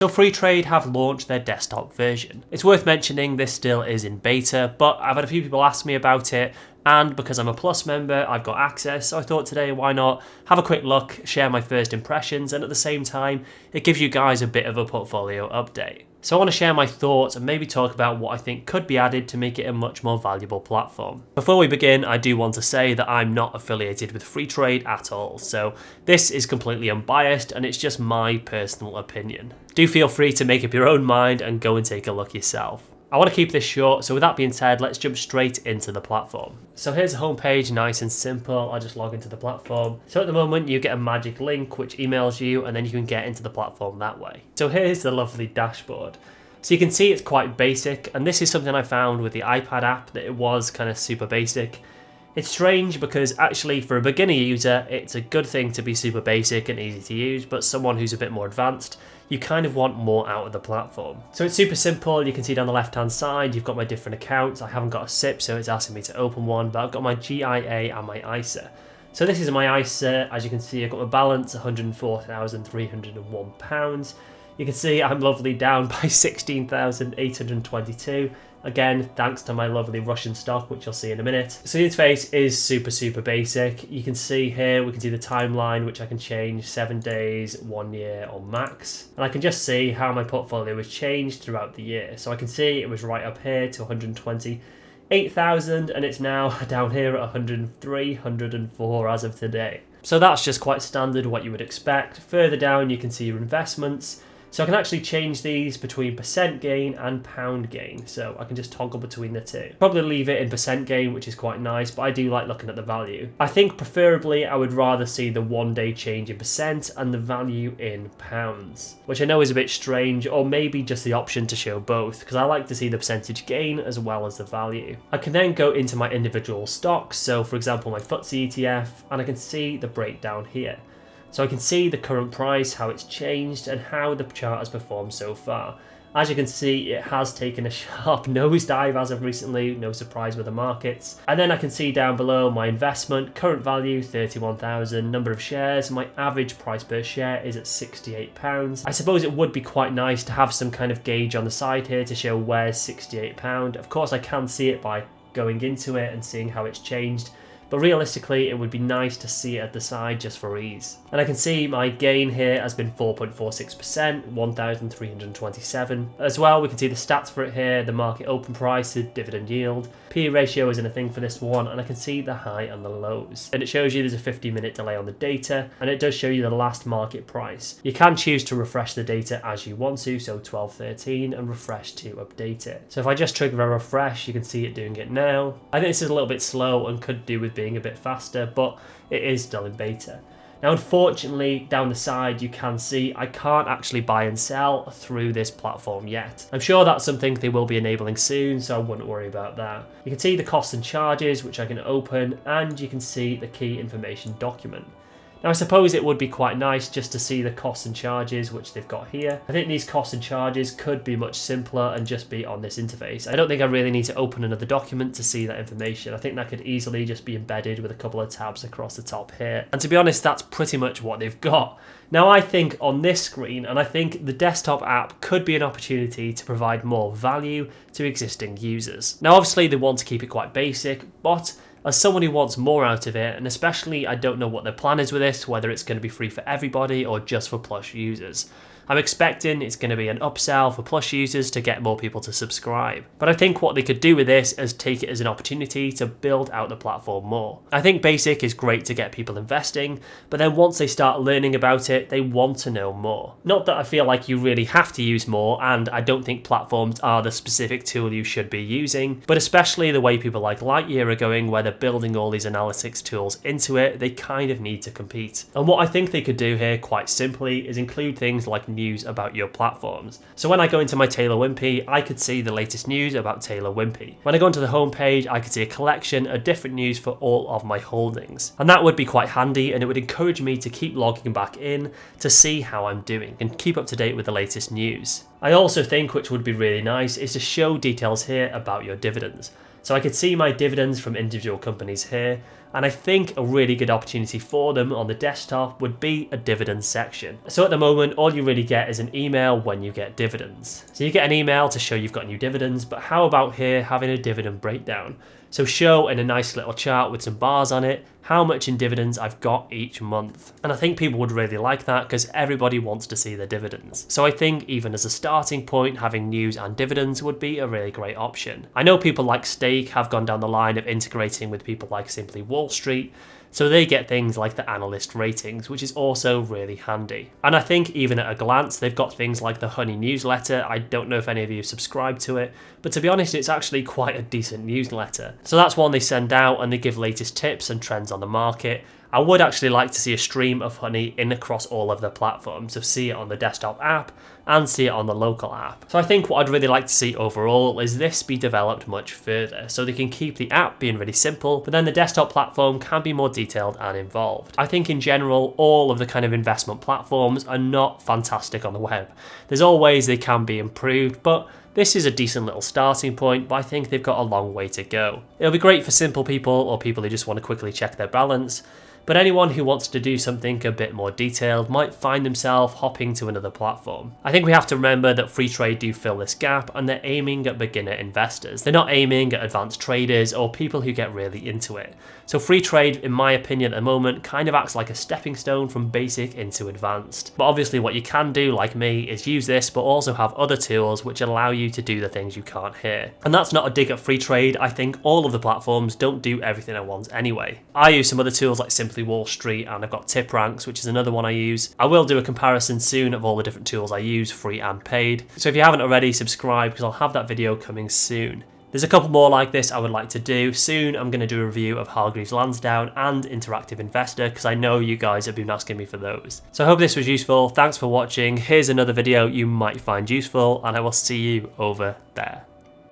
So Freetrade have launched their desktop version. It's worth mentioning this still is in beta, but I've had a few people ask me about it, and because I'm a Plus member, I've got access, so I thought today, why not have a quick look, share my first impressions, and at the same time, it gives you guys a bit of a portfolio update. So I want to share my thoughts and maybe talk about what I think could be added to make it a much more valuable platform. Before we begin, I do want to say that I'm not affiliated with Freetrade at all, so this is completely unbiased and it's just my personal opinion. Do feel free to make up your own mind and go and take a look yourself. I want to keep this short, so with that being said, let's jump straight into the platform. So here's the homepage, nice and simple. I'll just log into the platform. So at the moment, you get a magic link which emails you, and then you can get into the platform that way. So here's the lovely dashboard. So you can see it's quite basic, and this is something I found with the iPad app, that it was kind of super basic. It's strange because actually for a beginner user, it's a good thing to be super basic and easy to use, but someone who's a bit more advanced, you kind of want more out of the platform. So it's super simple. You can see down the left hand side, you've got my different accounts. I haven't got a SIP, so it's asking me to open one, but I've got my GIA and my ISA. So this is my ISA. As you can see, I've got my balance, £104,301. You can see I'm lovely down by 16,822. Again, thanks to my lovely Russian stock, which you'll see in a minute. So the interface is super basic. You can see here, we can see the timeline, which I can change 7 days, 1 year, or max. And I can just see how my portfolio has changed throughout the year. So I can see it was right up here to 128,000, and it's now down here at 104 as of today. So that's just quite standard, what you would expect. Further down, you can see your investments. So I can actually change these between percent gain and pound gain. So I can just toggle between the two. Probably leave it in percent gain, which is quite nice, but I do like looking at the value. I think preferably I would rather see the 1 day change in percent and the value in pounds, which I know is a bit strange, or maybe just the option to show both, because I like to see the percentage gain as well as the value. I can then go into my individual stocks. So for example, my FTSE ETF, and I can see the breakdown here. So I can see the current price, how it's changed, and how the chart has performed so far. As you can see, it has taken a sharp nosedive as of recently, no surprise with the markets. And then I can see down below my investment, current value 31,000, number of shares, my average price per share is at £68. I suppose it would be quite nice to have some kind of gauge on the side here to show where's £68. Of course I can see it by going into it and seeing how it's changed. But realistically, it would be nice to see it at the side just for ease. And I can see my gain here has been 4.46%, 1,327. As well, we can see the stats for it here, the market open price, the dividend yield. PE ratio isn't a thing for this one, and I can see the high and the lows. And it shows you there's a 50-minute delay on the data, and it does show you the last market price. You can choose to refresh the data as you want to, so 12:13, and refresh to update it. So if I just trigger a refresh, you can see it doing it now. I think this is a little bit slow and could do with being a bit faster, but it is still in beta. Now, unfortunately, down the side, you can see I can't actually buy and sell through this platform yet. I'm sure that's something they will be enabling soon, so I wouldn't worry about that. You can see the costs and charges, which I can open, and you can see the key information document. Now, I suppose it would be quite nice just to see the costs and charges, which they've got here. I think these costs and charges could be much simpler and just be on this interface. I don't think I really need to open another document to see that information. I think that could easily just be embedded with a couple of tabs across the top here. And to be honest, that's pretty much what they've got. Now, I think on this screen, and I think the desktop app could be an opportunity to provide more value to existing users. Now, obviously, they want to keep it quite basic, but as someone who wants more out of it, and especially I don't know what their plan is with this, whether it's going to be free for everybody or just for Plus users. I'm expecting it's going to be an upsell for Plus users to get more people to subscribe. But I think what they could do with this is take it as an opportunity to build out the platform more. I think basic is great to get people investing, but then once they start learning about it, they want to know more. Not that I feel like you really have to use more, and I don't think platforms are the specific tool you should be using, but especially the way people like Lightyear are going, where they're building all these analytics tools into it, they kind of need to compete. And what I think they could do here, quite simply, is include things like news about your platforms. So when I go into my Taylor Wimpey, I could see the latest news about Taylor Wimpey. When I go into the homepage, I could see a collection of different news for all of my holdings. And that would be quite handy, and it would encourage me to keep logging back in to see how I'm doing and keep up to date with the latest news. I also think, which would be really nice, is to show details here about your dividends. So I could see my dividends from individual companies here, And I think a really good opportunity for them on the desktop would be a dividends section. So at the moment, all you really get is an email when you get dividends. So you get an email to show you've got new dividends, but how about here having a dividend breakdown? So show in a nice little chart with some bars on it how much in dividends I've got each month. And I think people would really like that because everybody wants to see their dividends. So I think even as a starting point, having news and dividends would be a really great option. I know people like Stake have gone down the line of integrating with people like Simply Wall Street, so they get things like the analyst ratings, which is also really handy. And I think even at a glance, they've got things like the Honey newsletter. I don't know if any of you subscribe to it, but to be honest, it's actually quite a decent newsletter. So that's one they send out and they give latest tips and trends on the market. I would actually like to see a stream of Honey in across all of their platforms, so see it on the desktop app and see it on the local app. So I think what I'd really like to see overall is this be developed much further, so they can keep the app being really simple, but then the desktop platform can be more detailed and involved. I think in general, all of the kind of investment platforms are not fantastic on the web. There's always they can be improved, but this is a decent little starting point, but I think they've got a long way to go. It'll be great for simple people or people who just want to quickly check their balance, but anyone who wants to do something a bit more detailed might find themselves hopping to another platform. I think we have to remember that Freetrade do fill this gap and they're aiming at beginner investors. They're not aiming at advanced traders or people who get really into it. So Freetrade, in my opinion at the moment, kind of acts like a stepping stone from basic into advanced. But obviously what you can do, like me, is use this but also have other tools which allow you to do the things you can't here. And that's not a dig at Freetrade. I think all of the platforms don't do everything at once anyway. I use some other tools like Simply Wall Street, and I've got Tip Ranks, which is another one I use. I will do a comparison soon of all the different tools I use, free and paid. So if you haven't already, subscribe because I'll have that video coming soon. There's a couple more like this I would like to do. Soon I'm going to do a review of Hargreaves Lansdown and Interactive Investor because I know you guys have been asking me for those. So I hope this was useful. Thanks for watching. Here's another video you might find useful and I will see you over there.